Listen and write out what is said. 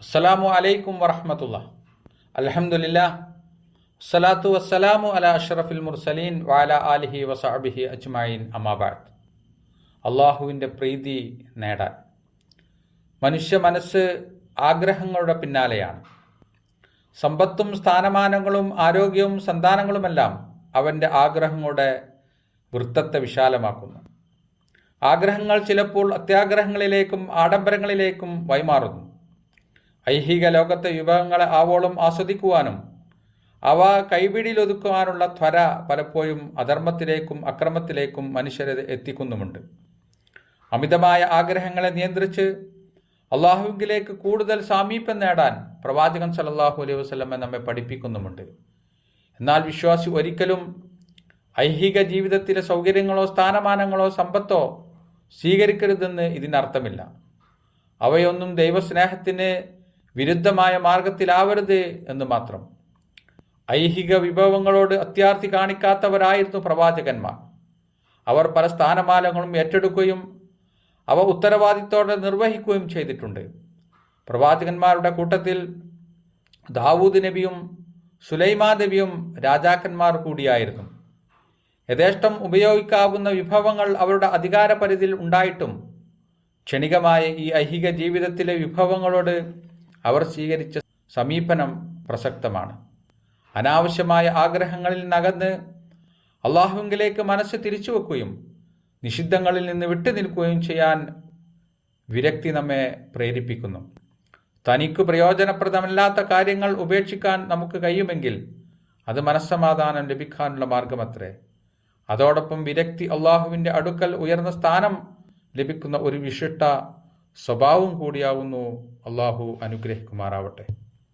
അസ്സലാമു അലൈക്കും വറഹ്മത്തുള്ളാഹി. അൽഹംദുലില്ലാഹ് വസ്സലാത്തു വസ്സലാമു അലാ അഷ്റഫിൽ മുർസലീൻ വഅലാ ആലിഹി വസഹ്ബിഹി അജ്മഈൻ അമ്മാ ബഅദ്. അള്ളാഹുവിൻ്റെ പ്രീതി നേടാൻ മനുഷ്യ മനസ്സ് ആഗ്രഹങ്ങളുടെ പിന്നാലെയാണ്. സമ്പത്തും സ്ഥാനമാനങ്ങളും ആരോഗ്യവും സന്താനങ്ങളുമെല്ലാം അവൻ്റെ ആഗ്രഹങ്ങളുടെ വൃത്തത്തെ വിശാലമാക്കുന്നു. ആഗ്രഹങ്ങൾ ചിലപ്പോൾ അത്യാഗ്രഹങ്ങളിലേക്കും ആഡംബരങ്ങളിലേക്കും വഴിമാറുന്നു. ഐഹിക ലോകത്തെ വിഭവങ്ങളെ ആവോളം ആസ്വദിക്കുവാനും അവ കൈപിടിയിലൊതുക്കുവാനുള്ള ത്വര പലപ്പോഴും അധർമ്മത്തിലേക്കും അക്രമത്തിലേക്കും മനുഷ്യരെ എത്തിക്കുന്നുമുണ്ട്. അമിതമായ ആഗ്രഹങ്ങളെ നിയന്ത്രിച്ച് അള്ളാഹുവിലേക്ക് കൂടുതൽ സാമീപ്യം നേടാൻ പ്രവാചകൻ സല്ലല്ലാഹു അലൈഹി വസല്ലം നമ്മെ പഠിപ്പിക്കുന്നുമുണ്ട്. എന്നാൽ വിശ്വാസി ഒരിക്കലും ഐഹിക ജീവിതത്തിലെ സൗകര്യങ്ങളോ സ്ഥാനമാനങ്ങളോ സമ്പത്തോ സ്വീകരിക്കരുതെന്ന് ഇതിനർത്ഥമില്ല. അവയൊന്നും ദൈവസ്നേഹത്തിന് വിരുദ്ധമായ മാർഗത്തിലാവരുത് എന്ന് മാത്രം. ഐഹിക വിഭവങ്ങളോട് അത്യാർത്തി കാണിക്കാത്തവരായിരുന്നു പ്രവാചകന്മാർ. അവർ പല സ്ഥാനമാനങ്ങളും ഏറ്റെടുക്കുകയും അവ ഉത്തരവാദിത്തോടെ നിർവഹിക്കുകയും ചെയ്തിട്ടുണ്ട്. പ്രവാചകന്മാരുടെ കൂട്ടത്തിൽ ദാവൂദ് നബിയും സുലൈമാൻ നബിയും രാജാക്കന്മാർ കൂടിയായിരുന്നു. യഥേഷ്ടം ഉപയോഗിക്കാവുന്ന വിഭവങ്ങൾ അവരുടെ അധികാര പരിധിയിൽ ഉണ്ടായിട്ടും ക്ഷണികമായ ഈ ഐഹിക ജീവിതത്തിലെ വിഭവങ്ങളോട് അവർ സ്വീകരിച്ച സമീപനം പ്രസക്തമാണ്. അനാവശ്യമായ ആഗ്രഹങ്ങളിൽ നകന്ന് അള്ളാഹുവിലേക്ക് മനസ്സ് തിരിച്ചുവെക്കുകയും നിഷിദ്ധങ്ങളിൽ നിന്ന് വിട്ടുനിൽക്കുകയും ചെയ്യാൻ വിരക്തി നമ്മെ പ്രേരിപ്പിക്കുന്നു. തനിക്ക് പ്രയോജനപ്രദമല്ലാത്ത കാര്യങ്ങൾ ഉപേക്ഷിക്കാൻ നമുക്ക് കഴിയുമെങ്കിൽ അത് മനസ്സമാധാനം ലഭിക്കാനുള്ള മാർഗമത്രേ. അതോടൊപ്പം വിരക്തി അള്ളാഹുവിൻ്റെ അടുക്കൽ ഉയർന്ന സ്ഥാനം ലഭിക്കുന്ന ഒരു വിശിഷ്ട സ്വഭാവം കൂടിയാവുന്നു. അള്ളാഹു അനുഗ്രഹിക്കുമാറാവട്ടെ.